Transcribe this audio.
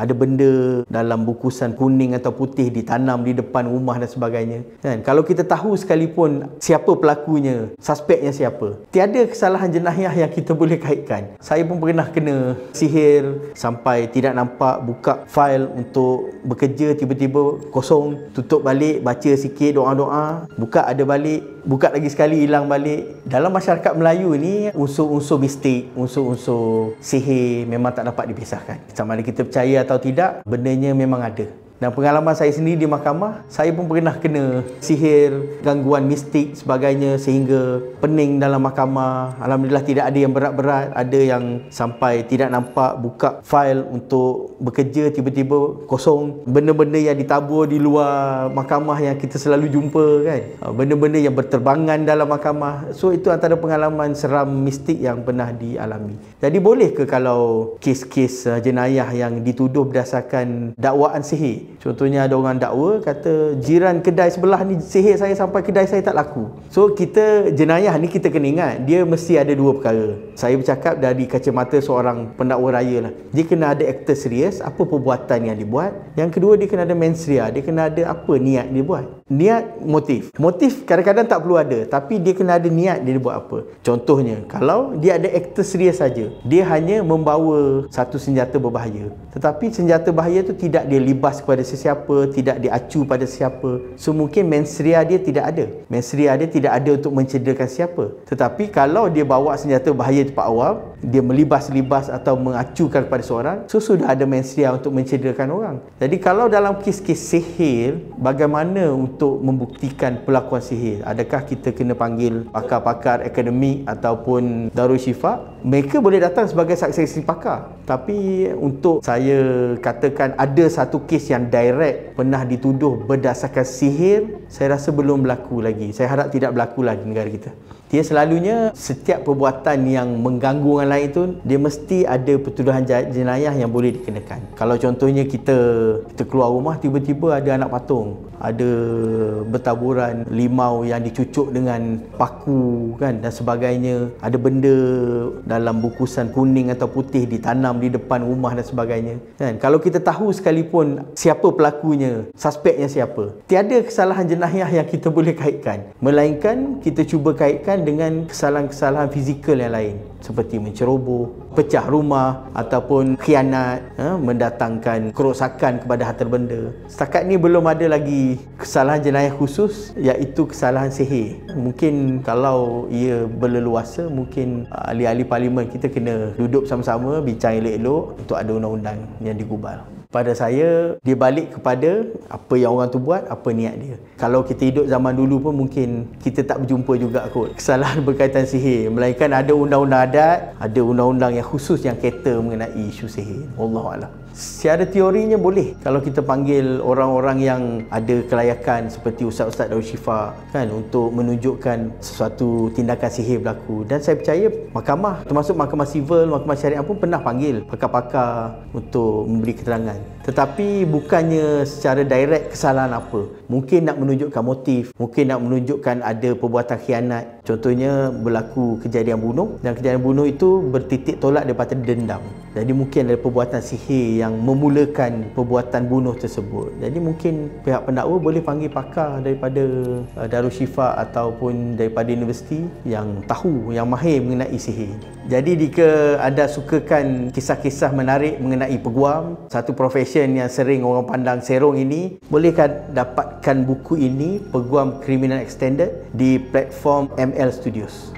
ada benda dalam bungkusan kuning atau putih ditanam di depan rumah dan sebagainya. Kan? Kalau kita tahu sekalipun siapa pelakunya, suspeknya siapa, tiada kesalahan jenayah yang kita boleh kaitkan. Saya pun pernah kena sihir sampai tidak nampak, buka fail untuk bekerja, tiba-tiba kosong, tutup balik, baca sikit doa-doa, buka ada balik, buka lagi sekali hilang balik. Dalam masyarakat Melayu ni unsur-unsur mistik, unsur-unsur sihir memang tak dapat dipisahkan. Sama ada kita percaya atau tidak, bendanya memang ada. Dan pengalaman saya sendiri di mahkamah, saya pun pernah kena sihir, gangguan mistik sebagainya sehingga pening dalam mahkamah. Alhamdulillah tidak ada yang berat-berat, ada yang sampai tidak nampak, buka fail untuk bekerja, tiba-tiba kosong. Benda-benda yang ditabur di luar mahkamah yang kita selalu jumpa kan. Benda-benda yang berterbangan dalam mahkamah. So itu antara pengalaman seram mistik yang pernah dialami. Jadi boleh ke kalau kes-kes jenayah yang dituduh berdasarkan dakwaan sihir? Contohnya ada orang dakwa kata jiran kedai sebelah ni sihir saya sampai kedai saya tak laku. So kita jenayah ni kita kena ingat dia mesti ada dua perkara. Saya bercakap dari kacamata seorang pendakwa raya lah. Dia kena ada aktor serius, apa perbuatan yang dibuat. Yang kedua dia kena ada mens rea, dia kena ada apa niat dia buat. Niat, motif. Motif kadang-kadang tak perlu ada, tapi dia kena ada niat dia buat apa. Contohnya kalau dia ada aktor serius saja, dia hanya membawa satu senjata berbahaya, tetapi senjata bahaya tu tidak dia libas kepada sesiapa, tidak diacu pada siapa. So mungkin mens rea dia tidak ada. Mens rea dia tidak ada untuk mencederakan siapa. Tetapi kalau dia bawa senjata bahaya tempat awam, dia melibas-libas atau mengacukan kepada seorang, so sudah ada mens rea untuk mencederakan orang. Jadi kalau dalam kes-kes sihir, bagaimana untuk membuktikan pelakuan sihir? Adakah kita kena panggil pakar-pakar akademik ataupun Darul Syifa? Mereka boleh datang sebagai saksi-saksi pakar. Tapi untuk saya katakan ada satu kes yang direct pernah dituduh berdasarkan sihir, saya rasa belum berlaku lagi. Saya harap tidak berlaku lagi di negara kita. Dia selalunya setiap perbuatan yang mengganggu orang lain tu, dia mesti ada pertuduhan jenayah yang boleh dikenakan. Kalau contohnya kita keluar rumah, tiba-tiba ada anak patung, ada bertaburan limau yang dicucuk dengan paku kan dan sebagainya, ada benda dalam bungkusan kuning atau putih ditanam di depan rumah dan sebagainya kan. Kalau kita tahu sekalipun siapa pelakunya, suspeknya siapa, tiada kesalahan jenayah yang kita boleh kaitkan, melainkan kita cuba kaitkan dengan kesalahan-kesalahan fizikal yang lain seperti menceroboh, pecah rumah ataupun khianat, mendatangkan kerosakan kepada harta benda. Setakat ni belum ada lagi kesalahan jenayah khusus iaitu kesalahan sihir. Mungkin kalau ia berleluasa, mungkin ahli-ahli parlimen kita kena duduk sama-sama bincang elok-elok untuk ada undang-undang yang digubal. Pada saya, dia balik kepada apa yang orang tu buat, apa niat dia. Kalau kita hidup zaman dulu pun mungkin kita tak berjumpa juga kot kesalahan berkaitan sihir. Melainkan ada undang-undang adat, ada undang-undang yang khusus yang kata mengenai isu sihir. Wallahualam. Secara teorinya boleh kalau kita panggil orang-orang yang ada kelayakan seperti Ustaz-Ustaz Darul Syifa kan untuk menunjukkan sesuatu tindakan sihir berlaku. Dan saya percaya mahkamah, termasuk mahkamah sivil, mahkamah syariah pun pernah panggil pakar-pakar untuk memberi keterangan. Tetapi bukannya secara direct kesalahan apa. Mungkin nak menunjukkan motif, mungkin nak menunjukkan ada perbuatan khianat. Contohnya berlaku kejadian bunuh, dan kejadian bunuh itu bertitik tolak daripada dendam. Jadi mungkin ada perbuatan sihir yang memulakan perbuatan bunuh tersebut. Jadi mungkin pihak pendakwa boleh panggil pakar daripada Darul Syifa ataupun daripada universiti yang tahu, yang mahir mengenai sihir. Jadi jika anda sukakan kisah-kisah menarik mengenai peguam, satu profession yang sering orang pandang serong ini, bolehkah dapatkan buku ini, Peguam Kriminal Extended, di platform ML Studios.